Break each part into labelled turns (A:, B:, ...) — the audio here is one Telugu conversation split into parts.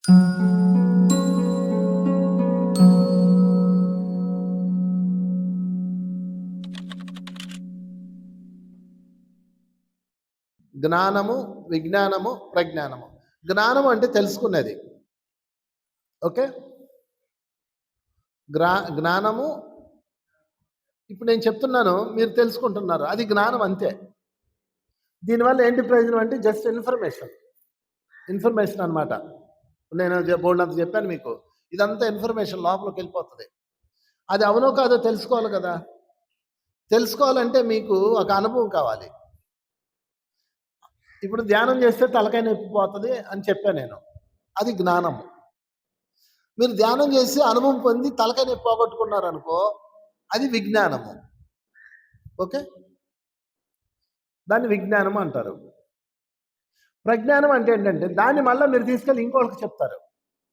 A: జ్ఞానము, విజ్ఞానము, ప్రజ్ఞానము. జ్ఞానము అంటే తెలుసుకునేది. ఓకే. జ్ఞానము ఇప్పుడు నేను చెప్తున్నాను, మీరు తెలుసుకుంటున్నారు, అది జ్ఞానం అంతే. దీనివల్ల ఏంటి ప్రయోజనం అంటే జస్ట్ ఇన్ఫర్మేషన్ అనమాట. నేను బోల్డంత చెప్పాను మీకు, ఇదంతా ఇన్ఫర్మేషన్ లోపలికి వెళ్ళిపోతుంది. అది అవునో కాదో తెలుసుకోవాలి కదా. తెలుసుకోవాలంటే మీకు ఒక అనుభవం కావాలి. ఇప్పుడు ధ్యానం చేస్తే తలకాయ నొప్పి పోతుంది అని చెప్పాను నేను, అది జ్ఞానము. మీరు ధ్యానం చేసి అనుభవం పొంది తలకాయ నొప్పి పోగొట్టుకున్నారనుకో, అది విజ్ఞానము. ఓకే, దాన్ని విజ్ఞానం అంటారు. ప్రజ్ఞానం అంటే ఏంటంటే దాన్ని మళ్ళీ మీరు తీసుకెళ్ళి ఇంకోళ్ళకి చెప్తారు,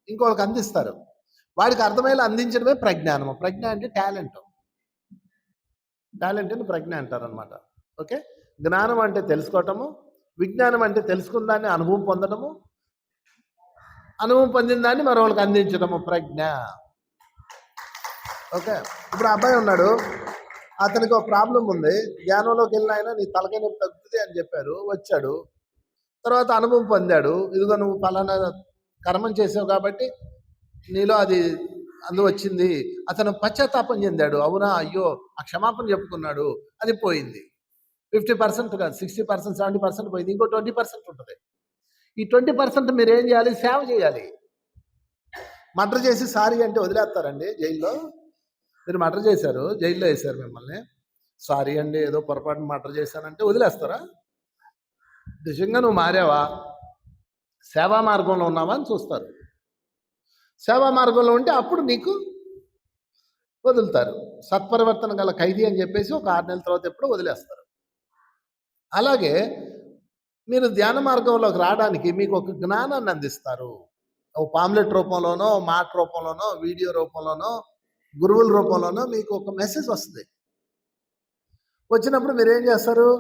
A: ఇంకోళ్ళకి అందిస్తారు. వాడికి అర్థమయ్యేలా అందించడమే ప్రజ్ఞానము. ప్రజ్ఞ అంటే టాలెంట్ అని ప్రజ్ఞ అంటారు అనమాట. ఓకే, జ్ఞానం అంటే తెలుసుకోవటము, విజ్ఞానం అంటే తెలుసుకున్న దాన్ని అనుభవం పొందడము, అనుభవం పొందిన దాన్ని మరొకరికి అందించడము ప్రజ్ఞ. ఓకే, ఇప్పుడు అబ్బాయి ఉన్నాడు, అతనికి ఒక ప్రాబ్లం ఉంది, ధ్యానంలోకి వెళ్ళిన ఆయన నీ తలకాయ నొప్పి తగ్గుతుంది అని చెప్పారు, వచ్చాడు, తర్వాత అనుభవం పొందాడు. ఇదిగో నువ్వు పలానా కర్మం చేసావు కాబట్టి నీలో అది వచ్చింది. అతను పశ్చాత్తాపం చెందాడు, అవునా అయ్యో ఆ క్షమాపణ చెప్పుకున్నాడు, అది పోయింది. 50% కాదు, 60%, 70% పోయింది. ఇంకో 20% ఉంటుంది. ఈ 20% మీరు ఏం చేయాలి? సేవ చేయాలి. మర్డర్ చేసి సారీ అంటే వదిలేస్తారండి జైల్లో? మీరు మర్డర్ చేశారు, జైల్లో వేశారు మిమ్మల్ని, సారీ అండి ఏదో పొరపాటున మర్డర్ చేశానంటే వదిలేస్తారా? నిజంగా నువ్వు మారావా, సేవా మార్గంలో ఉన్నావా అని చూస్తారు. సేవా మార్గంలో ఉంటే అప్పుడు నీకు వదులుతారు. సత్పరివర్తన గల ఖైదీ అని చెప్పేసి ఒక 6 నెలల తర్వాత ఎప్పుడో వదిలేస్తారు. అలాగే మీరు ధ్యాన మార్గంలోకి రావడానికి మీకు ఒక జ్ఞానాన్ని అందిస్తారు. ఒక పాంప్లెట్ రూపంలోనో, మాట రూపంలోనో, వీడియో రూపంలోనో, గురువుల రూపంలోనో మీకు ఒక మెసేజ్ వస్తుంది. వచ్చినప్పుడు మీరు ఏం చేస్తారు?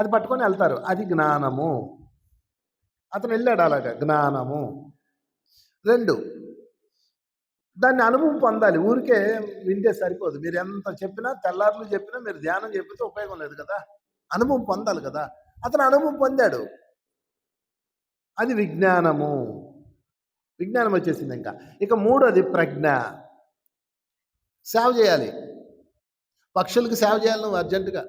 A: అది పట్టుకొని వెళ్తారు. అది జ్ఞానము. అతను వెళ్ళాడు అలాగా, జ్ఞానము. 2, దాన్ని అనుభవం పొందాలి. ఊరికే వింటే సరిపోదు. మీరు ఎంత చెప్పినా, తెల్లారులు చెప్పినా, మీరు ధ్యానం చెప్పితే ఉపయోగం లేదు కదా. అనుభవం పొందాలి కదా. అతను అనుభవం పొందాడు, అది విజ్ఞానము. విజ్ఞానం వచ్చేసింది. ఇక 3వది ప్రజ్ఞ. సేవ చేయాలి. పక్షులకి సేవ చేయాలి నువ్వు అర్జెంటుగా.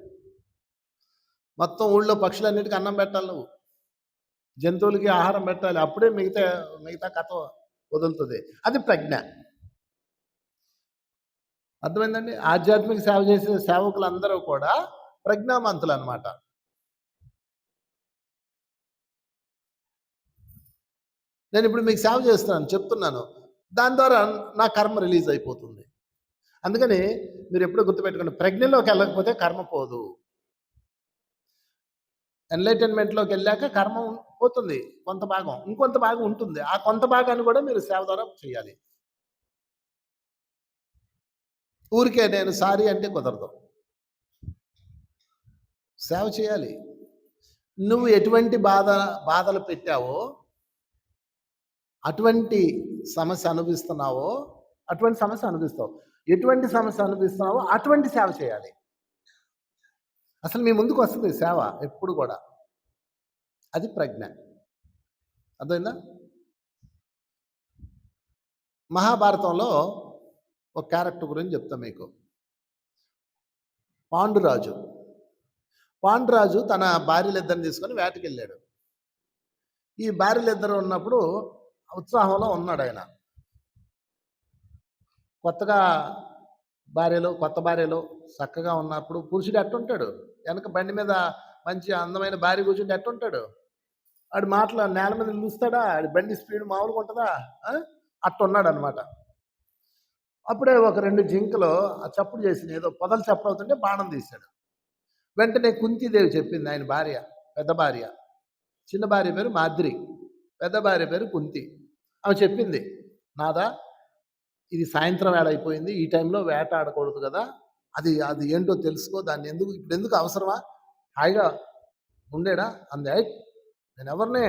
A: మొత్తం ఊళ్ళో పక్షులన్నిటికీ అన్నం పెట్టాలి నువ్వు, జంతువులకి ఆహారం పెట్టాలి. అప్పుడే మిగతా కథ వదులుతుంది. అది ప్రజ్ఞ. అర్థమైందండి? ఆధ్యాత్మిక సేవ చేసే సేవకులందరూ కూడా ప్రజ్ఞావంతులు అనమాట. నేను ఇప్పుడు మీకు సేవ చేస్తున్నాను, చెప్తున్నాను, దాని ద్వారా నా కర్మ రిలీజ్ అయిపోతుంది. అందుకని మీరు ఎప్పుడూ గుర్తుపెట్టుకోండి, ప్రజ్ఞలోకి వెళ్ళకపోతే కర్మ పోదు. ఎన్లైటన్మెంట్లోకి వెళ్ళాక కర్మ పోతుంది కొంత భాగం, ఇంకొంత భాగం ఉంటుంది. ఆ కొంత భాగాన్ని కూడా మీరు సేవ ద్వారా చేయాలి. ఊరికే నేను సారీ అంటే కుదరదు, సేవ చేయాలి. నువ్వు ఎటువంటి బాధలు పెట్టావో, అటువంటి సమస్య అనుభవిస్తున్నావో అటువంటి సమస్య అనుభవిస్తావు. ఎటువంటి సమస్య అనుభవిస్తున్నావో అటువంటి సేవ చేయాలి. అసలు మీ ముందుకు వస్తుంది సేవ ఎప్పుడు కూడా. అది ప్రజ్ఞ. అర్థమైందా? మహాభారతంలో ఒక క్యారెక్టర్ గురించి చెప్తా మీకు. పాండురాజు తన భార్యలిద్దరిని తీసుకొని వేటకి వెళ్ళాడు. ఈ భార్యలిద్దరు ఉన్నప్పుడు ఉత్సాహంలో ఉన్నాడు ఆయన. కొత్త భార్యలు చక్కగా ఉన్నప్పుడు పురుషుడు ఎట్టుంటాడు? వెనక బండి మీద మంచి అందమైన భార్య కూర్చుంటే ఎట్టుంటాడు? ఆడు మాటలు నేల మీద నిలుస్తాడా? ఆడి బండి స్పీడ్ మామూలుగా ఉంటుందా? అట్టున్నాడు అనమాట. అప్పుడే ఒక 2 జింకలు చప్పుడు చేసింది, ఏదో పొదలు చప్పుడు అవుతుంటే బాణం తీశాడు. వెంటనే కుంతీదేవి చెప్పింది, ఆయన భార్య, పెద్ద భార్య. చిన్న భార్య పేరు మాద్రి, పెద్ద భార్య పేరు కుంతి. ఆమె చెప్పింది, నాదా ఇది సాయంత్రం వేళ అయిపోయింది, ఈ టైంలో వేట ఆడకూడదు కదా, అది ఏంటో తెలుసుకో, దాన్ని ఎందుకు అవసరమా, హాయిగా ఉండేడా అంది. నేను ఎవరినే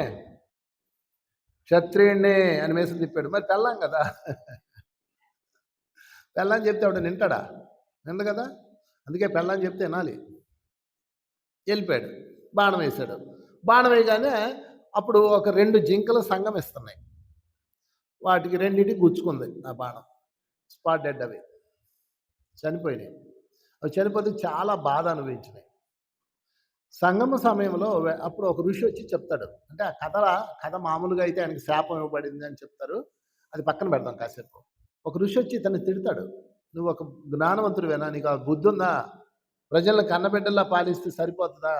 A: క్షత్రియుణ్ణి అని మేసం తిప్పాడు. మరి పెళ్ళాం కదా, పెళ్ళాం చెప్తే ఆవిడ వింటాడా? విందు కదా. అందుకే పెళ్ళాం చెప్తే వినాలి. వెళ్ళిపోయాడు, బాణం వేశాడు. బాణం వేయగానే అప్పుడు ఒక 2 జింకలు సంగమిస్తున్నాయి. వాటికి రెండింటికి గుచ్చుకుంది ఆ బాణం. స్పాట్ డెడ్ అవి చనిపోయినాయి. అవి చనిపోతే చాలా బాధ అనుభవించినాయి. సంగమ సమయంలో అప్పుడు ఒక ఋషి వచ్చి చెప్తాడు. అంటే ఆ కథ మామూలుగా అయితే ఆయనకి శాపం ఇవ్వబడింది అని చెప్తారు. అది పక్కన పెడదాం కాసేపు. ఒక ఋషి వచ్చి ఇతన్ని తిడతాడు. నువ్వు ఒక జ్ఞానవంతుడివేనా? నీకు ఆ బుద్ధి ఉందా? ప్రజలను కన్నబిడ్డల్లా పాలిస్తే సరిపోతుందా?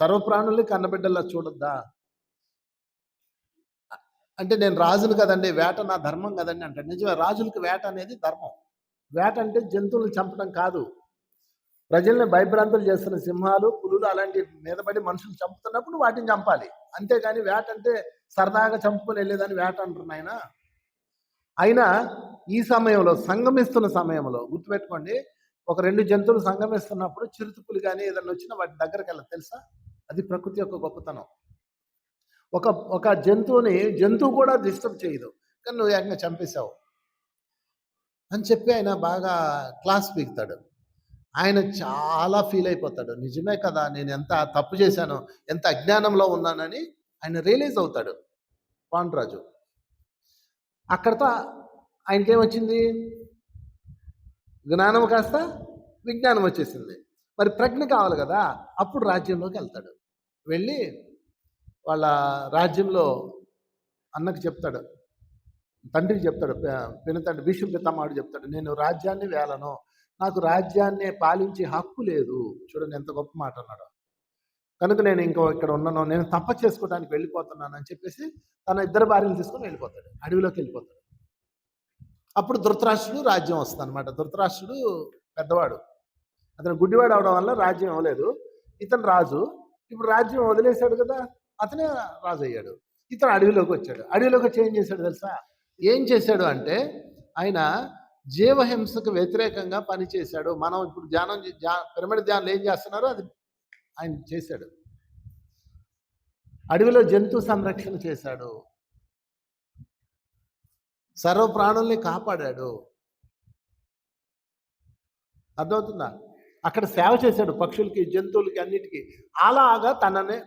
A: సర్వప్రాణుల్ని కన్నబిడ్డల్లా చూడొద్దా? అంటే నేను రాజును కదండి, వేట నా ధర్మం కదండి అంటాడు. నిజమే, రాజులకు వేట అనేది ధర్మం. వేట అంటే జంతువులను చంపడం కాదు. ప్రజల్ని భయభ్రాంతులు చేస్తున్న సింహాలు, పులులు అలాంటి మీద పడి మనుషులు చంపుతున్నప్పుడు వాటిని చంపాలి. అంతేగాని వేట అంటే సరదాగా చంపుకొని వెళ్ళేదని వేట అంటున్నాయి ఆయన. అయినా ఈ సమయంలో, సంగమిస్తున్న సమయంలో గుర్తుపెట్టుకోండి, ఒక 2 జంతువులు సంగమిస్తున్నప్పుడు చిరుతుపులు కానీ ఏదన్నా వచ్చినా వాటి దగ్గరికి వెళ్ళదు, తెలుసా? అది ప్రకృతి యొక్క గొప్పతనం. ఒక జంతువుని జంతువు కూడా డిస్టర్బ్ చేయదు, కానీ నువ్వు ఏకంగా చంపేశావు అని చెప్పి ఆయన బాగా క్లాస్ పీకుతాడు. ఆయన చాలా ఫీల్ అయిపోతాడు. నిజమే కదా, నేను ఎంత తప్పు చేశాను, ఎంత అజ్ఞానంలో ఉన్నానని ఆయన రియలైజ్ అవుతాడు పాండురాజు. అక్కడతో ఆయనకేమొచ్చింది? జ్ఞానం కాస్త విజ్ఞానం వచ్చేసింది. మరి ప్రజ్ఞ కావాలి కదా. అప్పుడు రాజ్యంలోకి వెళ్తాడు. వెళ్ళి వాళ్ళ రాజ్యంలో అన్నకు చెప్తాడు, తండ్రికి చెప్తాడు, పినతండ్రి భీష్మ పితామహుడు చెప్తాడు, నేను రాజ్యాన్ని వేలను, నాకు రాజ్యాన్ని పాలించే హక్కు లేదు. చూడండి ఎంత గొప్ప మాట అన్నాడు. కనుక నేను ఇక్కడ ఉన్నాను, నేను తప్ప చేసుకోవడానికి వెళ్ళిపోతున్నాను అని చెప్పేసి తన 2 భార్యలు తీసుకొని వెళ్ళిపోతాడు, అడవిలోకి వెళ్ళిపోతాడు. అప్పుడు ధృతరాష్ట్రుడు రాజ్యం వస్తుంది అనమాట. ధృతరాష్ట్రుడు పెద్దవాడు, అతను గుడ్డివాడు అవడం వల్ల రాజ్యం ఇవ్వలేదు. ఇతను రాజు. ఇప్పుడు రాజ్యం వదిలేశాడు కదా, అతనే రాజు అయ్యాడు. ఇతను అడవిలోకి వచ్చాడు. అడవిలోకి వచ్చి ఏం చేశాడు తెలుసా? ఏం చేశాడు అంటే ఆయన జీవహింసకు వ్యతిరేకంగా పనిచేశాడు. మనం ఇప్పుడు పిరమిడ్ ధ్యానం ఏం చేస్తున్నారో అది ఆయన చేశాడు. అడవిలో జంతు సంరక్షణ చేశాడు, సర్వ ప్రాణుల్ని కాపాడాడు. అర్థమవుతుందా? అక్కడ సేవ చేశాడు, పక్షులకి, జంతువులకి, అన్నిటికీ. అలాగా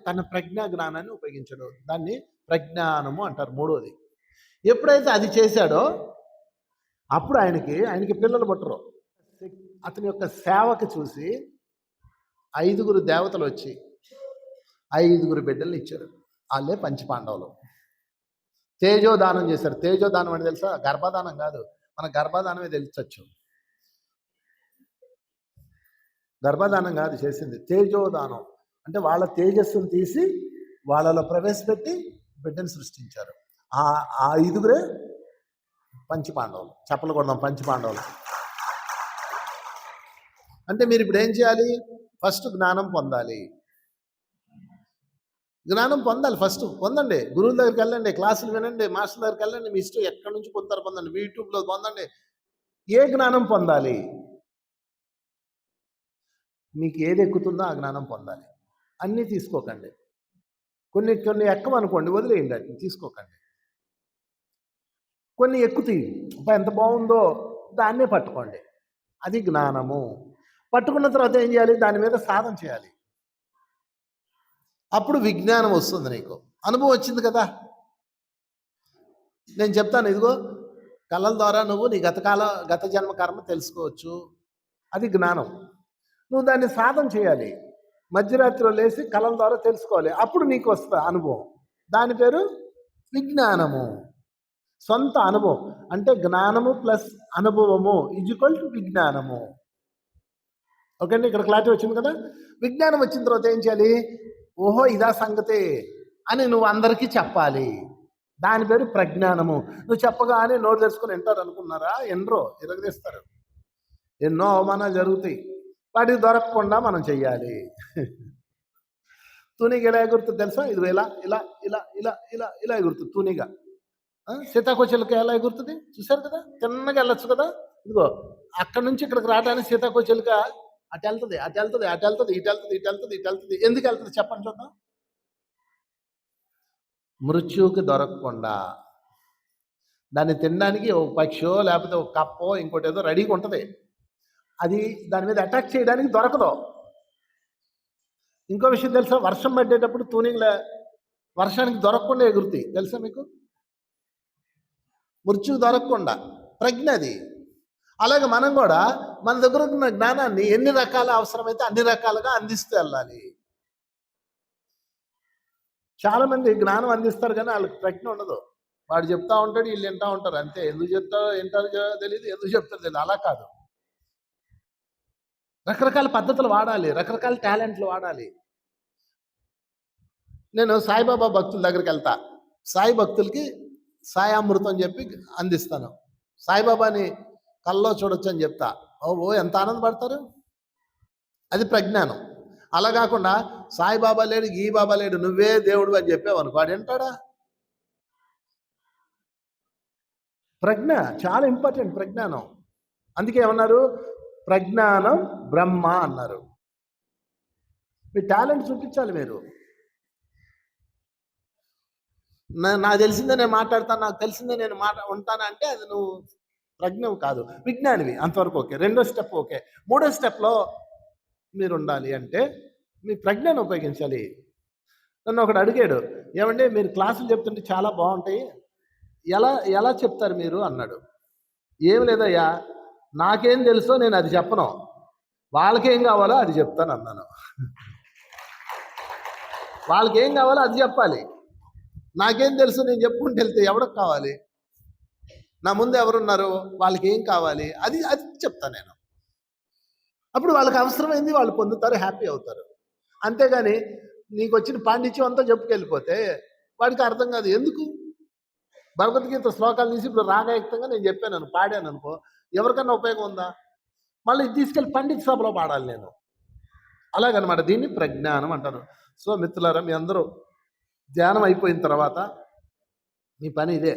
A: తన ప్రజ్ఞా జ్ఞానాన్ని ఉపయోగించాడు. దాన్ని ప్రజ్ఞానము అంటారు. 3వది. ఎప్పుడైతే అది చేశాడో అప్పుడు ఆయనకి పిల్లలు పుట్టరు. అతని యొక్క సేవకు చూసి 5 దేవతలు వచ్చి 5 బిడ్డల్ని ఇచ్చారు. వాళ్ళే పంచపాండవులు. తేజోదానం చేశారు. తేజోదానం అంటే తెలుసా? గర్భదానం కాదు, మన గర్భదానమే తెలుసొచ్చు. గర్భదానం కాదు చేసింది, తేజోదానం. అంటే వాళ్ళ తేజస్సును తీసి వాళ్ళలో ప్రవేశపెట్టి బిడ్డను సృష్టించారు. ఆ 5 పంచపాండవులు. చెప్పలు కొడదాం, పంచపాండవులు. అంటే మీరు ఇప్పుడు ఏం చేయాలి? ఫస్ట్ జ్ఞానం పొందాలి. జ్ఞానం పొందాలి, ఫస్ట్ పొందండి. గురువుల దగ్గరికి వెళ్ళండి, క్లాసులు వినండి, మాస్టర్ దగ్గరికి వెళ్ళండి, మీ ఇష్టం ఎక్కడి నుంచి పొందుతారు పొందండి, యూట్యూబ్లో పొందండి. ఏ జ్ఞానం పొందాలి? మీకు ఏది ఎక్కుతుందో ఆ జ్ఞానం పొందాలి. అన్నీ తీసుకోకండి. కొన్ని ఎక్కమనుకోండి, వదిలేయండి, వాటిని తీసుకోకండి. కొన్ని ఎక్కుతాయి, ఎంత బాగుందో దాన్నే పట్టుకోండి. అది జ్ఞానము. పట్టుకున్న తర్వాత ఏం చేయాలి? దాని మీద సాధన చేయాలి. అప్పుడు విజ్ఞానం వస్తుంది. నీకు అనుభవం వచ్చింది కదా. నేను చెప్తాను, ఇదిగో కళల ద్వారా నువ్వు నీ గత జన్మ కర్మ తెలుసుకోవచ్చు. అది జ్ఞానం. నువ్వు దాన్ని సాధన చేయాలి. మధ్యరాత్రిలో లేచి కళల ద్వారా తెలుసుకోవాలి. అప్పుడు నీకు వస్తుంది అనుభవం. దాని పేరు విజ్ఞానము. సొంత అనుభవం. అంటే జ్ఞానము ప్లస్ అనుభవము ఈజ్ఈక్వల్ టు విజ్ఞానము. ఓకే అండి, ఇక్కడ క్లారిటీ వచ్చింది కదా. విజ్ఞానం వచ్చిన తర్వాత ఏం చేయాలి? ఓహో ఇదా సంగతే అని నువ్వు అందరికీ చెప్పాలి. దాని పేరు ప్రజ్ఞానము. నువ్వు చెప్పగానే నోరు తెరుచుకొని వింటారు అనుకున్నారా? ఎన్నరో ఇరగదీస్తారు. ఎన్నో అవమానాలు జరుగుతాయి. వాటికి దొరకకుండా మనం చెయ్యాలి. తూనీగా ఎలా ఎగురుతుంది తెలుసా? ఇది ఇలా ఇలా ఇలా ఇలా ఇలా ఇలా ఎగురుతుంది తూనీగా. సీతాకోచిలక ఎలా ఎగురుతుంది చూసారు కదా, తిన్నగా వెళ్ళొచ్చు కదా. ఇదిగో అక్కడి నుంచి ఇక్కడికి రావడానికి సీతాకోచిలక అటు వెళ్తుంది, అటు వెళ్తుంది, అటు వెళ్తుంది, ఇటు వెళ్తుంది, ఇటు వెళ్తుంది, ఇటు వెళ్తుంది. ఎందుకు వెళ్తుంది చెప్పండి చూద్దాం? మృత్యువుకి దొరకకుండా. దాన్ని తినడానికి ఒక పక్షో లేకపోతే ఒక కప్పో ఇంకోటి ఏదో రెడీగా ఉంటుంది. అది దాని మీద అటాక్ చేయడానికి దొరకదు. ఇంకో విషయం తెలుసా, వర్షం పడ్డేటప్పుడు తూనీగల వర్షానికి దొరకకుండా ఎగురుతాయి, తెలుసా మీకు? మృత్యువు దొరకకుండా. ప్రజ్ఞ అది. అలాగే మనం కూడా మన దగ్గర ఉన్న జ్ఞానాన్ని ఎన్ని రకాల అవసరమైతే అన్ని రకాలుగా అందిస్తూ వెళ్ళాలి. చాలా మంది జ్ఞానం అందిస్తారు కానీ వాళ్ళకి ప్రజ్ఞ ఉండదు. వాడు చెప్తా ఉంటాడు, వీళ్ళు వింటా ఉంటారు అంతే. ఎందుకు చెప్తారో వింటారో తెలియదు, ఎందుకు చెప్తారో తెలియదు. అలా కాదు, రకరకాల పద్ధతులు వాడాలి, రకరకాల టాలెంట్లు వాడాలి. నేను సాయిబాబా భక్తుల దగ్గరికి వెళ్తా. సాయి భక్తులకి సాయి అమృతం అని చెప్పి అందిస్తాను. సాయిబాబాని కల్లో చూడొచ్చు అని చెప్తా. ఓ ఎంత ఆనందపడతారు. అది ప్రజ్ఞానం. అలా కాకుండా సాయిబాబా లేడు, ఈ బాబా లేడు, నువ్వే దేవుడు అని చెప్పావనుకో వాడు వింటాడా? ప్రజ్ఞ చాలా ఇంపార్టెంట్, ప్రజ్ఞానం. అందుకే ఏమన్నారు, ప్రజ్ఞానం బ్రహ్మ అన్నారు. మీ టాలెంట్ చూపించాలి మీరు. నాకు తెలిసిందే నేను మాట్లాడతాను, నాకు తెలిసిందే నేను ఉంటాను అంటే అది నువ్వు ప్రజ్ఞవు కాదు, విజ్ఞానివి. అంతవరకు ఓకే. రెండో స్టెప్ ఓకే. మూడో స్టెప్లో మీరు ఉండాలి అంటే మీ ప్రజ్ఞను ఉపయోగించాలి. నన్ను ఒకడు అడిగాడు, ఏమంటే మీరు క్లాసులు చెప్తుంటే చాలా బాగుంటాయి, ఎలా ఎలా చెప్తారు మీరు అన్నాడు. ఏం లేదయ్యా, నాకేం తెలుసో నేను అది చెప్పను, వాళ్ళకేం కావాలో అది చెప్తాను అన్నాను. వాళ్ళకేం కావాలో అది చెప్పాలి. నాకేం తెలుసు నేను చెప్పుకుంటూ వెళ్తే ఎవరికి కావాలి? నా ముందు ఎవరున్నారు, వాళ్ళకి ఏం కావాలి అది అది చెప్తాను నేను. అప్పుడు వాళ్ళకి అవసరమైంది వాళ్ళు పొందుతారు, హ్యాపీ అవుతారు. అంతేగాని నీకు వచ్చిన పాండిత్యం అంతా చెప్పుకెళ్ళిపోతే వాడికి అర్థం కాదు. ఎందుకు? భగవద్గీత శ్లోకాలు తీసి ఇప్పుడు రాగాయుక్తంగా నేను చెప్పాను, పాడాను అనుకో, ఎవరికన్నా ఉపయోగం ఉందా? మళ్ళీ తీసుకెళ్ళి పండిత సభలో పాడాలి నేను. అలాగనమాట. దీన్ని ప్రజ్ఞానం అంటారు. సో మిత్రులారా, మీ అందరూ ధ్యానం అయిపోయిన తర్వాత మీ పని ఇదే,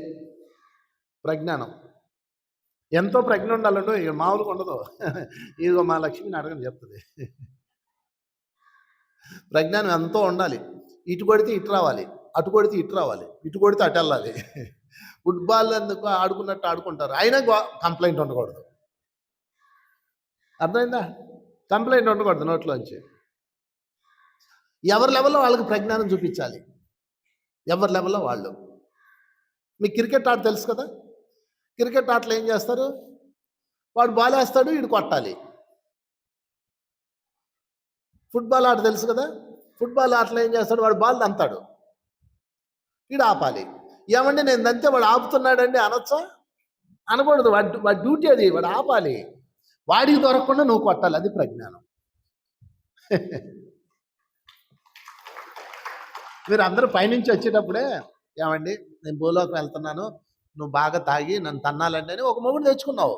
A: ప్రజ్ఞానం. ఎంతో ప్రజ్ఞ ఉండాలంటో ఇక మామూలుగా ఉండదు. ఇదిగో మా లక్ష్మిని అడగని చెప్తుంది. ప్రజ్ఞానం ఎంతో ఉండాలి. ఇటు కొడితే ఇటు రావాలి, అటు కొడితే ఇటు రావాలి, ఇటు కొడితే అటు వెళ్ళాలి. ఫుట్బాల్ ఎందుకు ఆడుకున్నట్టు ఆడుకుంటారు, అయినా కంప్లైంట్ ఉండకూడదు. అర్థమైందా? కంప్లైంట్ ఉండకూడదు నోట్లోంచి. ఎవరి లెవెల్లో వాళ్ళకి ప్రజ్ఞానం చూపించాలి, ఎవరి లెవెల్లో వాళ్ళు. మీకు క్రికెట్ ఆట తెలుసు కదా, క్రికెట్ ఆటలో ఏం చేస్తారు, వాడు బాల్ వేస్తాడు, వీడు కొట్టాలి. ఫుట్బాల్ ఆట తెలుసు కదా, ఫుట్బాల్ ఆటలో ఏం చేస్తాడు, వాడు బాల్ దంతాడు, వీడు ఆపాలి. ఏమంటే నేను దంతే వాడు ఆపుతున్నాడండి అనొచ్చా? అనకూడదు. వాడి డ్యూటీ అది, వాడు ఆపాలి. వాడికి దొరకకుండా నువ్వు కొట్టాలి, అది ప్రజ్ఞానం. మీరు అందరూ పైనుంచి వచ్చేటప్పుడే, ఏమండి నేను భూలోకి వెళ్తున్నాను, నువ్వు బాగా తాగి నన్ను తన్నాలండి అని ఒక మొగుడు తెచ్చుకున్నావు.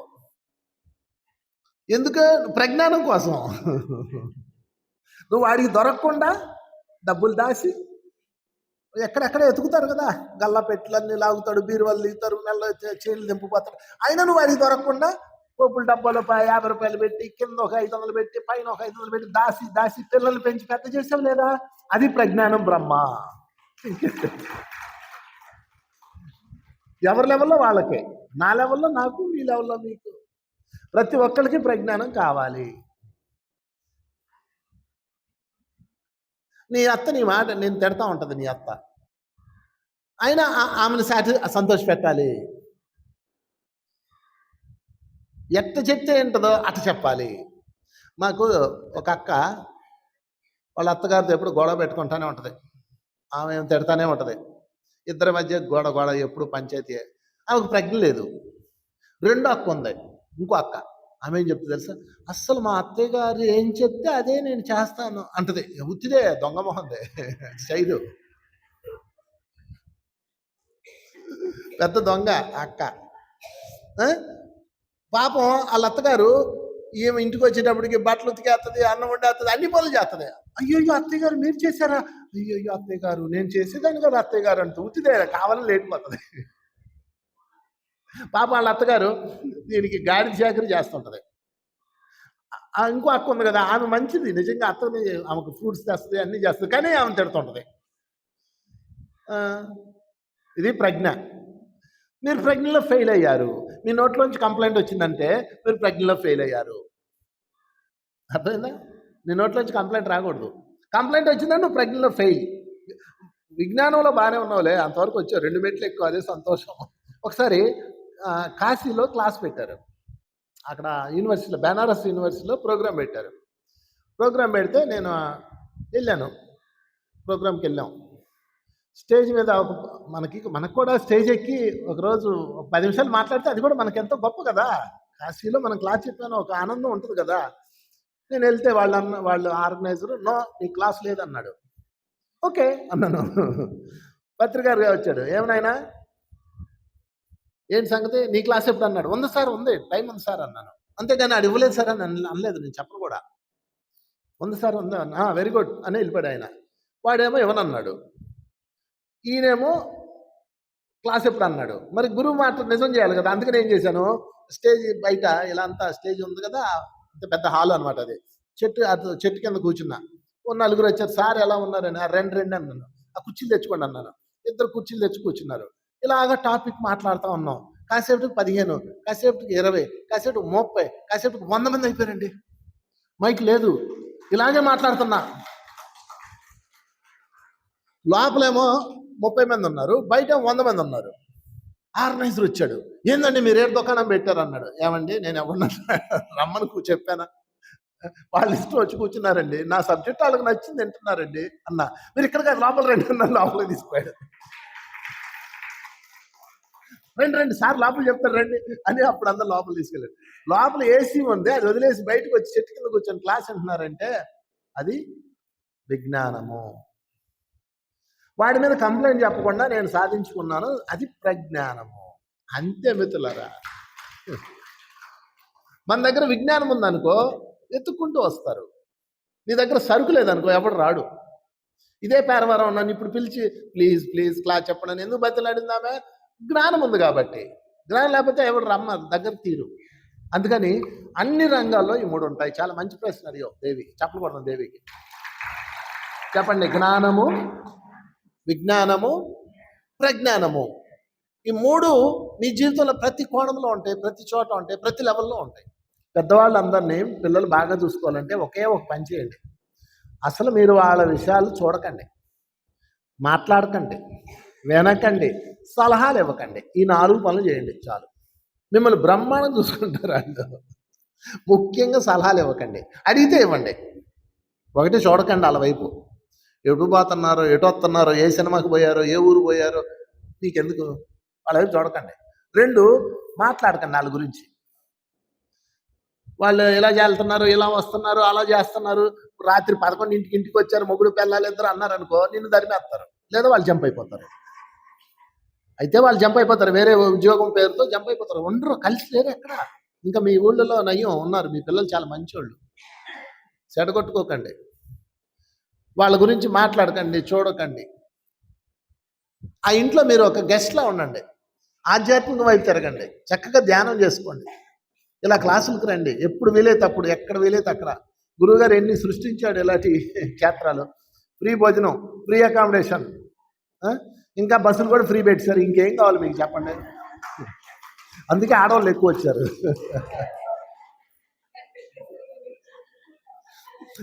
A: ఎందుకు? ప్రజ్ఞానం కోసం. నువ్వు వాడికి దొరకకుండా డబ్బులు దాసి ఎక్కడెక్కడ ఎతుకుతారు కదా, గల్లా పెట్లన్నీ లాగుతాడు, బీరువాళ్ళు దిగుతారు, మెల్ల చైన్లు దింపుపోతాడు. అయినా నువ్వు వాడికి దొరకకుండా పోపుల డబ్బాలో 50 రూపాయలు పెట్టి, కింద ఒక 500 పెట్టి, పైన ఒక 500 పెట్టి దాసి దాసి పిల్లలు పెంచి పెద్ద చేసావు లేదా? అది ప్రజ్ఞానం బ్రహ్మ. ఎవరి లెవెల్లో వాళ్ళకే, నా లెవెల్లో నాకు, మీ లెవెల్లో మీకు. ప్రతి ఒక్కరికి ప్రజ్ఞానం కావాలి. నీ అత్త నీ మాట నేను తిడతా ఉంటుంది, నీ అత్త అయినా ఆమెను సంతోష పెట్టాలి. ఎట్ట చెప్తే ఏంటదో అట్ట చెప్పాలి. మాకు ఒక అక్క వాళ్ళ అత్తగారితో ఎప్పుడు గొడవ పెట్టుకుంటానే ఉంటుంది, ఆమె తిడతానే ఉంటుంది. ఇద్దరి మధ్య గొడవ ఎప్పుడు పంచాయతీ. ఆమెకు ప్రజ్ఞ లేదు. రెండో అక్క ఉంది, ఇంకో అక్క. ఆమె ఏం చెప్తుంది తెలుసా, అస్సలు మా అత్తయ్య గారు ఏం చెప్తే అదే నేను చేస్తాను అంటది. ఉత్తిదే, దొంగ మొహందే, శైలు పెద్ద దొంగ అక్క. పాపం వాళ్ళ అత్తగారు ఈమె ఇంటికి వచ్చేటప్పటికి బట్టలు ఉతికేస్తుంది, అన్నం వండేస్తుంది, అన్ని పనులు చేస్తుంది. అయ్యో అత్తయ్య గారు మీరు చేశారా? అయ్యో అత్తయ్య గారు నేను చేసేదాన్ని కదా అత్తయ్య గారు అంటూ ఉత్తిదే కావాలని లేకపోతుంది. పాప వాళ్ళ అత్తగారు దీనికి గాడి చాకరీ చేస్తుంటది. ఇంకో అక్క ఉంది కదా, ఆమె మంచిది నిజంగా, అత్తని ఆమెకు ఫ్రూట్స్ తెస్తుంది, అన్నీ చేస్తుంది, కానీ ఆమె తిడుతుంటది. ఇది ప్రజ్ఞ. మీరు ప్రజ్ఞలో ఫెయిల్ అయ్యారు. మీ నోట్లోంచి కంప్లైంట్ వచ్చిందంటే మీరు ప్రజ్ఞలో ఫెయిల్ అయ్యారు. అర్థమైందా? నీ నోట్లోంచి కంప్లైంట్ రాకూడదు. కంప్లైంట్ వచ్చిందంటే నువ్వు ప్రజ్ఞలో ఫెయిల్. విజ్ఞానంలో బాగానే ఉన్నావులే, అంతవరకు వచ్చావు, 2 మెట్లు ఎక్కువ, అదే సంతోషం. ఒకసారి కాశీలో క్లాస్ పెట్టారు. అక్కడ యూనివర్సిటీలో, బెనారస్ యూనివర్సిటీలో ప్రోగ్రామ్ పెట్టారు. ప్రోగ్రామ్ పెడితే నేను వెళ్ళాను. ప్రోగ్రామ్కి వెళ్ళాం. స్టేజ్ మీద మనకు కూడా స్టేజ్ ఎక్కి ఒకరోజు 10 నిమిషాలు మాట్లాడితే అది కూడా మనకెంతో గొప్ప కదా. కాశీలో మనం క్లాస్ చెప్పాను, ఒక ఆనందం ఉంటుంది కదా. నేను వెళ్తే వాళ్ళు ఆర్గనైజరు, నో నీ క్లాస్ లేదన్నాడు. ఓకే అన్నాను. పత్రికారుగా వచ్చాడు, ఏమనైనా ఏంటి సంగతి, నీ క్లాస్ ఎప్పుడు అన్నాడు. ఉంది సార్, ఉంది, టైం ఉంది సార్ అన్నాను. అంతేగాని అది ఇవ్వలేదు సార్ అని అనలేదు, నేను చెప్పను కూడా. ఉంది సార్, ఉంది అన్న, వెరీ గుడ్ అని వెళ్ళిపోయాడు ఆయన. వాడేమో ఇవ్వనన్నాడు. ఈయనేమో క్లాస్ ఎప్పుడు అన్నాడు. మరి గురువు మాట నిజం చేయాలి కదా. అందుకని ఏం చేశాను, స్టేజ్ బయట ఇలా అంతా స్టేజ్ ఉంది కదా, అంత పెద్ద హాల్ అనమాట అది. చెట్టు కింద కూర్చున్నా. ఓ 4 వచ్చారు, సార్ ఎలా ఉన్నారని. రెండు అన్నాను. ఆ కుర్చీలు తెచ్చుకోండి అన్నాను. 2 కుర్చీలు తెచ్చి కూర్చున్నారు. ఇలాగా టాపిక్ మాట్లాడుతూ ఉన్నాం. కాసేపటికి 15, కాసేపటికి 20, కాసేపటికి 30, కాసేపటికి 100 మంది అయిపోయారండి. మైక్ లేదు, ఇలాగే మాట్లాడుతున్నా. లోపలేమో 30 మంది ఉన్నారు, బయట 100 మంది ఉన్నారు. ఆర్గనైజర్ వచ్చాడు, ఏందండి మీరు ఏడు దుకాణం పెట్టారు అన్నాడు. ఏమండి నేను ఎవరన్నా రమ్మని చెప్పానా? వాళ్ళు ఇష్టం వచ్చి కూర్చున్నారండి, నా సబ్జెక్ట్ వాళ్ళకి నచ్చింది వింటున్నారండి అన్న. మీరు ఇక్కడ లోపల రండి అన్న, లోపలికి తీసుకుపోయాడు. రెండు సార్ లోపల చెప్తారు రండి అని అప్పుడు అందరు లోపల తీసుకెళ్ళాడు. లోపల ఏసీ ఉంది, అది వదిలేసి బయటకు వచ్చి చెట్టు కింద కూర్చొని క్లాస్ అంటున్నారంటే అది విజ్ఞానము. వాడి మీద కంప్లైంట్ చెప్పకుండా నేను సాధించుకున్నాను, అది ప్రజ్ఞానము. అంతే మిత్రులారా. మన దగ్గర విజ్ఞానం ఉందనుకో ఎత్తుక్కుంటూ వస్తారు. నీ దగ్గర సరుకు లేదనుకో ఎవడు రాడు. ఇదే పేరవారం నన్ను ఇప్పుడు పిలిచి ప్లీజ్ ప్లీజ్ క్లాస్ చెప్పండి ఎందుకు బతిలాడిందామే, జ్ఞానం ఉంది కాబట్టి. జ్ఞానం లేకపోతే ఎవడు రమ్మ దగ్గర తీరు. అందుకని అన్ని రంగాల్లో ఈ 3 ఉంటాయి. చాలా మంచి ప్రశ్న అడిగావు దేవి, చెప్పకూడదు దేవికి. చెప్పండి, జ్ఞానము, విజ్ఞానము, ప్రజ్ఞానము. ఈ 3 నీ జీవితంలో ప్రతి కోణంలో ఉంటాయి, ప్రతి చోట ఉంటాయి, ప్రతి లెవెల్లో ఉంటాయి. పెద్దవాళ్ళందరినీ పిల్లలు బాగా చూసుకోవాలంటే ఒకే ఒక పని చేయండి. అసలు మీరు వాళ్ళ విషయాలు చూడకండి, మాట్లాడకండి, వినకండి, సలహాలు ఇవ్వకండి. ఈ 4 పనులు చేయండి చాలు. మిమ్మల్ని బ్రహ్మాండం చూసుకుంటారు వాళ్ళు. ముఖ్యంగా సలహాలు ఇవ్వకండి, అడిగితే ఇవ్వండి. ఒకటి చూడకండి వాళ్ళ వైపు, ఎటు పోతున్నారో, ఎటు వస్తున్నారో, ఏ సినిమాకి పోయారో, ఏ ఊరు పోయారో మీకెందుకు, వాళ్ళ వైపు చూడకండి. 2 మాట్లాడకండి వాళ్ళ గురించి. వాళ్ళు ఇలా వెళ్తున్నారు, ఇలా వస్తున్నారు, అలా చేస్తున్నారు. రాత్రి 11ంటికి ఇంటికి వచ్చారు, మొగుడు పిల్లలు ఇద్దరు అన్నారు అనుకో, నిన్ను దరిమేస్తారు, లేదా వాళ్ళు జంప్ అయిపోతారు. అయితే వాళ్ళు జంప్ అయిపోతారు, వేరే ఉద్యోగం పేరుతో జంప్ అయిపోతారు. ఉండరు, కలిసి లేరు ఎక్కడ. ఇంకా మీ ఊళ్ళలో నయ్యం ఉన్నారు, మీ పిల్లలు చాలా మంచోళ్ళు. చెడగొట్టుకోకండి, వాళ్ళ గురించి మాట్లాడకండి, చూడకండి. ఆ ఇంట్లో మీరు ఒక గెస్ట్లా ఉండండి, ఆధ్యాత్మిక వైపు తిరగండి, చక్కగా ధ్యానం చేసుకోండి, ఇలా క్లాసులకు రండి. ఎప్పుడు వీలైతే అప్పుడు, ఎక్కడ వీలైతే అక్కడ. గురువుగారు ఎన్ని సృష్టించాడు ఇలాంటి క్షేత్రాలు. ఫ్రీ భోజనం, ఫ్రీ అకామిడేషన్, ఇంకా బస్సులు కూడా ఫ్రీ పెట్టారు. ఇంకేం కావాలి మీకు చెప్పండి. అందుకే ఆడవాళ్ళు ఎక్కువ వచ్చారు.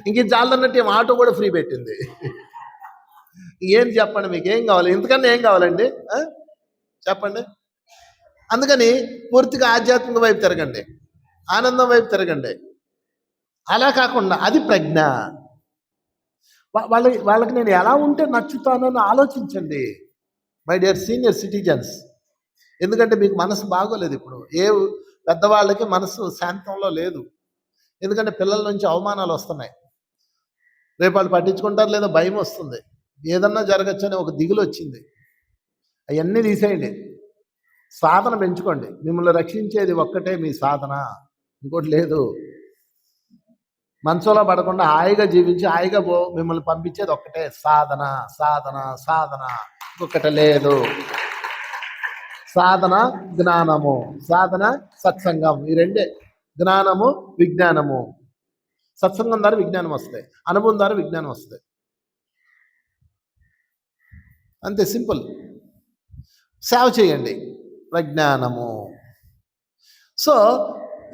A: ఇంక చాలన్నట్టు ఏం ఆటో కూడా ఫ్రీ పెట్టింది. ఏం చెప్పండి, మీకు ఏం కావాలి, ఇంతకన్నా ఏం కావాలండి చెప్పండి. అందుకని పూర్తిగా ఆధ్యాత్మిక వైపు తిరగండి, ఆనందం వైపు తిరగండి. అలా కాకుండా అది ప్రజ్ఞ. వాళ్ళకి నేను ఎలా ఉంటే నచ్చుతానని ఆలోచించండి మై డియర్ సీనియర్ సిటిజన్స్. ఎందుకంటే మీకు మనసు బాగోలేదు ఇప్పుడు. ఏ పెద్దవాళ్ళకి మనసు శాంతంలో లేదు. ఎందుకంటే పిల్లల నుంచి అవమానాలు వస్తున్నాయి. రేపు వాళ్ళు పట్టించుకుంటారు లేదా భయం వస్తుంది, ఏదన్నా జరగచ్చని ఒక దిగులు వచ్చింది. అవన్నీ తీసేయండి, సాధన పెంచుకోండి. మిమ్మల్ని రక్షించేది ఒక్కటే మీ సాధన, ఇంకోటి లేదు. మనసులో పడకుండా హాయిగా జీవించి హాయిగా మిమ్మల్ని పంపించేది ఒక్కటే, సాధన సాధన సాధన, ఇంకొకటి లేదు. సాధన జ్ఞానము, సాధన సత్సంగం, ఈ 2. జ్ఞానము విజ్ఞానము. సత్సంగం ద్వారా విజ్ఞానం వస్తాయి, అనుభవం ద్వారా విజ్ఞానం వస్తాయి. అంతే సింపుల్. సేవ చేయండి, ప్రజ్ఞానము. సో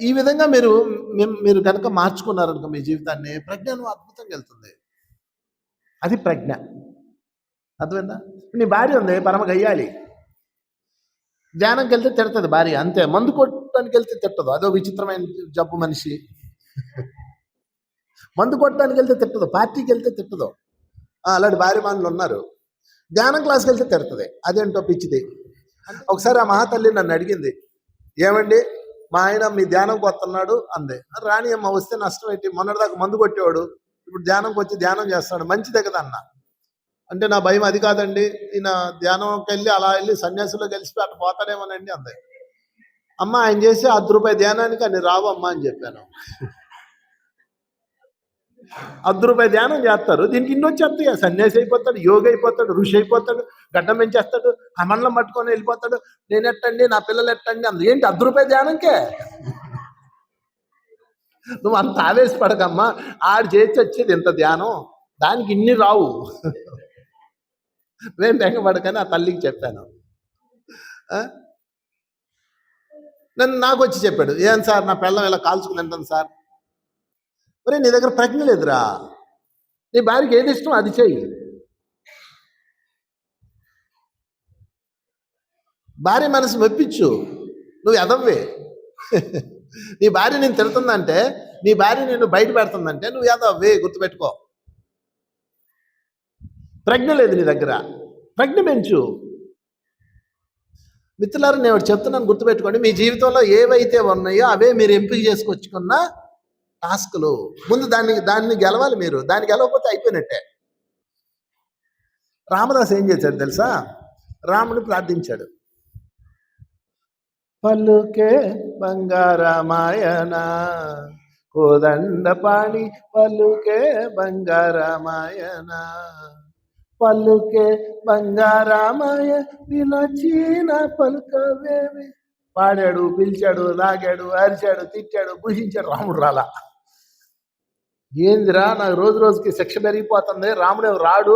A: ఈ విధంగా మీరు కనుక మార్చుకున్నారనుకో మీ జీవితాన్ని, ప్రజ్ఞానం అద్భుతంగా వెళ్తుంది. అది ప్రజ్ఞ. అర్థమైందా? నీ భార్య ఉంది పరమ గయ్యాలి, ధ్యానంకి వెళ్తే తిడుతుంది భార్య, అంతే. మందు కొట్టడానికి వెళ్తే తిట్టదు, అదో విచిత్రమైన జబ్బు మనిషి. మందు కొట్టడానికి వెళ్తే తిట్టదు, పార్టీకి వెళ్తే తిట్టదు. అలాంటి భార్య మానులు ఉన్నారు. ధ్యానం క్లాస్కి వెళ్తే తిడుతుంది, అదేంటో పిచ్చిది. ఒకసారి ఆ మహాతల్లి నన్ను అడిగింది, ఏమండి మా ఆయన మీ ధ్యానంకి వస్తున్నాడు అంది. రాని అమ్మ, వస్తే నష్టం ఏంటి, మొన్నటిదాకా మందు కొట్టేవాడు, ఇప్పుడు ధ్యానంకి వచ్చి ధ్యానం చేస్తాడు, మంచిదే కదా అన్న. అంటే నా భయం అది కాదండి, ఈయన ధ్యానంకి వెళ్ళి అలా వెళ్ళి సన్యాసులో కలిసిపోయి అటు పోతాడేమోనండి అంది. అమ్మ ఆయన చేసి ₹10 ధ్యానానికి అని రావు అమ్మ అని చెప్పాను. ₹10 ధ్యానం చేస్తారు, దీనికి ఇన్ని వచ్చేస్తాయి. సన్యాసి అయిపోతాడు, యోగి అయిపోతాడు, ఋషి అయిపోతాడు, గడ్డం పెంచేస్తాడు, కమండలం పట్టుకొని వెళ్ళిపోతాడు. నేను ఎట్టండి, నా పిల్లలు ఎట్టండి అంది. ఏంటి ₹10 ధ్యానంకే? నువ్వు అంత ఆవేశపడకమ్మా, ఆడు చేసి వచ్చేది ఇంత ధ్యానం, దానికి ఇన్ని రావు. నేను బెంగపడకని ఆ తల్లికి చెప్పాను. నాకు వచ్చి చెప్పాడు, ఏం సార్ నా పిల్లం ఇలా కాల్చుకుని తింటాను సార్. మరి నీ దగ్గర ప్రజ్ఞ లేదురా, నీ భార్యకి ఏది ఇష్టం అది చెయ్యి. భార్య మనసు మెప్పించు, నువ్వు ఎదవ్వే. నీ భార్య నేను తిడుతుందంటే, నీ భార్య నేను బయట పెడుతుందంటే నువ్వు ఎదవ్వే, గుర్తుపెట్టుకో. ప్రజ్ఞ లేదు నీ దగ్గర, ప్రజ్ఞ పెంచు. మిత్రులారా, నేను చెప్తున్నాను, గుర్తుపెట్టుకోండి. మీ జీవితంలో ఏవైతే ఉన్నాయో అవే మీరు ఎంపిక చేసుకొచ్చుకున్న టాస్కులు. ముందు దాన్ని గెలవాలి మీరు. దాన్ని గెలవకపోతే అయిపోయినట్టే. రామదాస్ ఏం చేశాడు తెలుసా? రాముని ప్రార్థించాడు. పలుకే బంగారమాయన కోదండపాణి, పలుకే బంగారమాయన, పలుకే బంగారామాయ విలచీన పలుకవేవి. పాడాడు, పిలిచాడు, లాగాడు, అరిచాడు, తిట్టాడు, భూషించాడు. రాముడు రాలా. ఏందిరా, నాకు రోజు రోజుకి శిక్ష పెరిగిపోతుంది, రాముడు రాడు,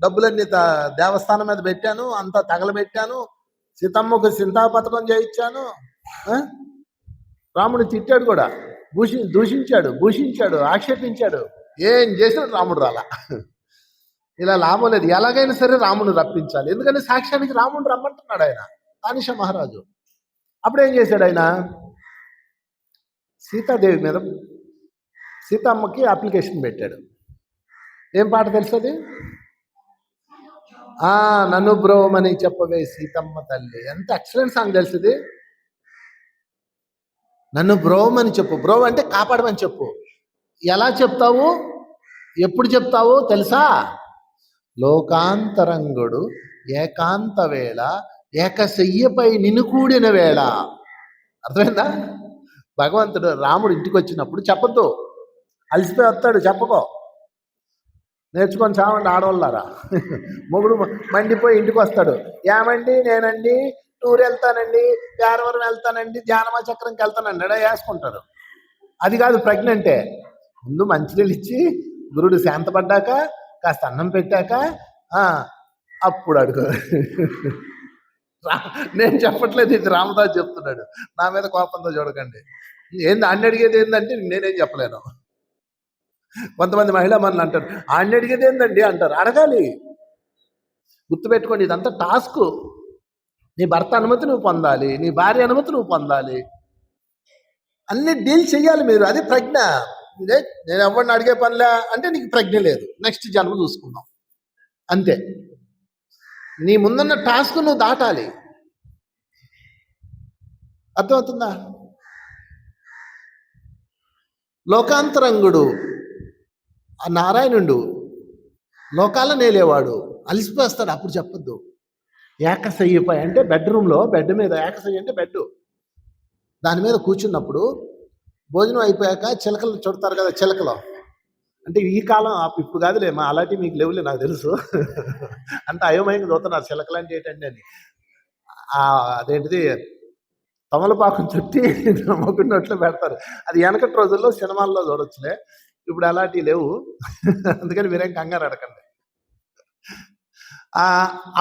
A: డబ్బులన్నీ దేవస్థానం మీద పెట్టాను, అంతా తగలబెట్టాను, సీతమ్మకు సింతా పథకం చేయించాను. రాముడు తిట్టాడు కూడా, దూషించాడు, భూషించాడు, ఆక్షేపించాడు. ఏం చేసినాడు రాముడు రాలా. ఇలా లాభం లేదు, ఎలాగైనా సరే రాముడు రప్పించాలి. ఎందుకంటే సాక్ష్యానికి రాముడు రమ్మంటున్నాడు ఆయన, తానిషా మహారాజు. అప్పుడు ఏం చేశాడు ఆయన? సీతాదేవి మీద, సీతమ్మకి అప్లికేషన్ పెట్టాడు. ఏం పాట తెలుసది? నన్ను బ్రోమని చెప్పవే సీతమ్మ తల్లి. ఎంత ఎక్సలెంట్ సాంగ్ తెలుసుది. నన్ను బ్రోమని చెప్పు. బ్రోవ్ అంటే కాపాడమని చెప్పు. ఎలా చెప్తావు, ఎప్పుడు చెప్తావు తెలుసా? లోకాంతరంగుడు ఏకాంత వేళ ఏకశయ్యపై నిన్ను కూడిన వేళ. అర్థమైందా? భగవంతుడు రాముడు ఇంటికి వచ్చినప్పుడు చెప్పద్దు, అలసిపోయి వస్తాడు, చెప్పకో. నేర్చుకొని చావండి ఆడవాళ్ళారా. మొగుడు మండిపోయి ఇంటికి వస్తాడు, ఏమండి నేనండి టూర్ వెళ్తానండి, పేరవరం వెళ్తానండి, ధ్యానమా చక్రంకి వెళ్తానండి అడా వేసుకుంటాడు. అది కాదు ప్రజ్ఞ అంటే. ముందు మంచినీళ్ళు ఇచ్చి గురుడు శాంతపడ్డాక, కాస్త అన్నం పెట్టాక అప్పుడు అడుగు. నేను చెప్పట్లేదు, ఇది రామదాస్ చెప్తున్నాడు. నా మీద కోపంతో చూడకండి. ఏంది అన్ని అడిగేది ఏంటంటే నేనేం చెప్పలేను. కొంతమంది మహిళా మనులు అంటారు, అన్ని అడిగేది ఏందండి అంటారు. అడగాలి. గుర్తుపెట్టుకోండి, ఇదంతా టాస్క్. నీ భర్త అనుమతి నువ్వు పొందాలి, నీ భార్య అనుమతి నువ్వు పొందాలి, అన్ని డీల్ చెయ్యాలి మీరు. అది ప్రజ్ఞ. నేను ఎవరిని అడిగే పనిలే అంటే నీకు ప్రజ్ఞ లేదు, నెక్స్ట్ జన్మ చూసుకుందాం అంతే. నీ ముందున్న టాస్క్ నువ్వు దాటాలి. అర్థమవుతుందా? లోకాంతరంగుడు ఆ నారాయణుడు లోకాల నేలేవాడు, అలిసిపోస్తాడు, అప్పుడు చెప్పొద్దు. ఏకశయ్యపై అంటే బెడ్రూమ్లో, బెడ్ మీద, ఏకశయ్య అంటే బెడ్, దాని మీద కూర్చున్నప్పుడు భోజనం అయిపోయాక చిలకలు చుడతారు కదా, చిలకలు అంటే ఈ కాలం, ఇప్పుడు కాదులే, మా అలాంటివి మీకు లేవులే నాకు తెలుసు. అంత అయోమయంగా చూస్తున్నారు చిలకలు అంటే ఏంటండి అని. అదేంటిది తమలపాకం చుట్టి మొగ్గున్నట్లు పెడతారు. అది వెనకటి రోజుల్లో సినిమాల్లో చూడొచ్చులే, ఇప్పుడు అలాంటివి లేవు. అందుకని మీరేం కంగారు అడకండి.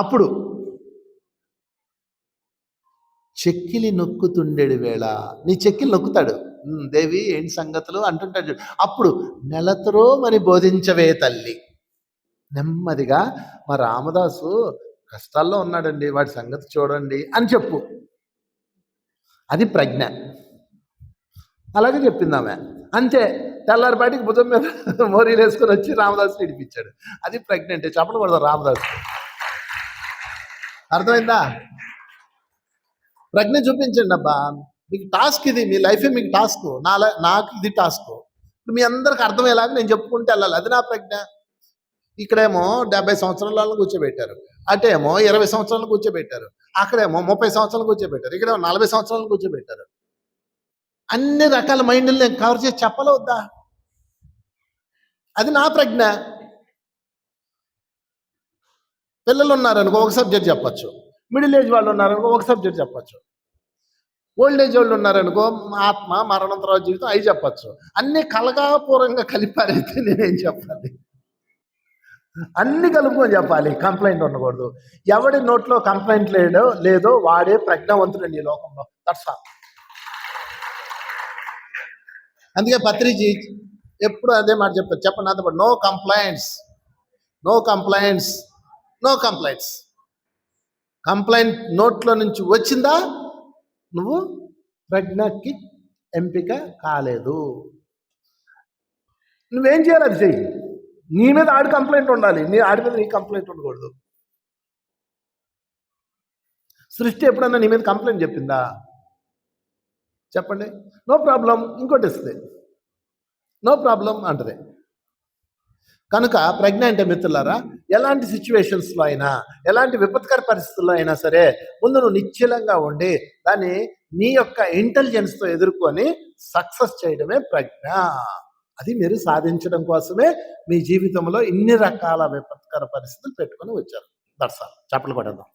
A: అప్పుడు చెక్కిలి నొక్కుతుండేడు వేళ నీ చెక్కిలి నొక్కుతాడు. దేవి ఏంటి సంగతులు అంటుంటాడు చూడు. అప్పుడు నెలతరో మరి బోధించవే తల్లి. నెమ్మదిగా మా రామదాసు కష్టాల్లో ఉన్నాడండి, వాడి సంగతి చూడండి అని చెప్పు. అది ప్రజ్ఞ. అలాగే చెప్పింది ఆమె. అంతే, తెల్లారిపాటికి భుజం మీద మోరీలు వేసుకొని వచ్చి రామదాసు ఇడిపించాడు. అది ప్రజ్ఞ అంటే. చెప్పలు కొడతారు రామదాసు. అర్థమైందా? ప్రజ్ఞ చూపించండి అబ్బా. మీకు టాస్క్ ఇది, మీ లైఫే మీకు టాస్క్. నాకు ఇది టాస్క్. మీ అందరికి అర్థమయ్యేలాగా నేను చెప్పుకుంటూ వెళ్ళాలి. అది నా ప్రజ్ఞ. ఇక్కడేమో 70 సంవత్సరాలను కూర్చోబెట్టారు, అటేమో 20 సంవత్సరాలను కూర్చోబెట్టారు, అక్కడేమో 30 సంవత్సరాలను కూర్చోబెట్టారు, ఇక్కడేమో 40 సంవత్సరాలను కూర్చోబెట్టారు. అన్ని రకాల మైండ్లు నేను కవర్ చేసి చెప్పలవద్దా? అది నా ప్రజ్ఞ. పిల్లలు ఉన్నారనుకో ఒక సబ్జెక్ట్ చెప్పచ్చు, మిడిల్ ఏజ్ వాళ్ళు ఉన్నారనుకో ఒక సబ్జెక్ట్ చెప్పచ్చు, ఓల్డ్ ఏజ్ వాళ్ళు ఉన్నారనుకో ఆత్మ, మరణం, తర్వాత జీవితం అవి చెప్పచ్చు. అన్ని కలగాపూరంగా కలిపారైతే నేనేం చెప్పాలి? అన్ని కలుపుకొని చెప్పాలి. కంప్లైంట్ ఉండకూడదు. ఎవడి నోట్లో కంప్లైంట్ లేదో వాడే ప్రజ్ఞావంతుడండి ఈ లోకంలో. That's all. అందుకే పత్రిజీ ఎప్పుడు అదే మాట చెప్తారు. చెప్పండి నాతో పాటు, no complaints, no complaints, no complaints. Complaint నోట్లో నుంచి వచ్చిందా నువ్వు ప్రజ్ఞకి ఎంపిక కాలేదు. నువ్వేం చేయాలి అది చెయ్యి. నీ మీద ఆడి కంప్లైంట్ ఉండాలి, ఆడి మీద నీ కంప్లైంట్ ఉండకూడదు. సృష్టి ఎప్పుడన్నా నీ మీద కంప్లైంట్ చెప్పిందా? చెప్పండి. నో ప్రాబ్లం, ఇంకోటి ఇస్తుంది, నో ప్రాబ్లం అంటది. కనుక ప్రజ్ఞ అంటే మిత్రులారా, ఎలాంటి సిచ్యువేషన్స్లో అయినా, ఎలాంటి విపత్కర పరిస్థితుల్లో అయినా సరే ముందు నువ్వు నిశ్చలంగా ఉండి దాన్ని నీ యొక్క ఇంటెలిజెన్స్తో ఎదుర్కొని సక్సెస్ చేయడమే ప్రజ్ఞ. అది మీరు సాధించడం కోసమే మీ జీవితంలో ఇన్ని రకాల విపత్కర పరిస్థితులు పెట్టుకొని వచ్చారు. That's all. చప్పట్లు కొట్టేద్దాం.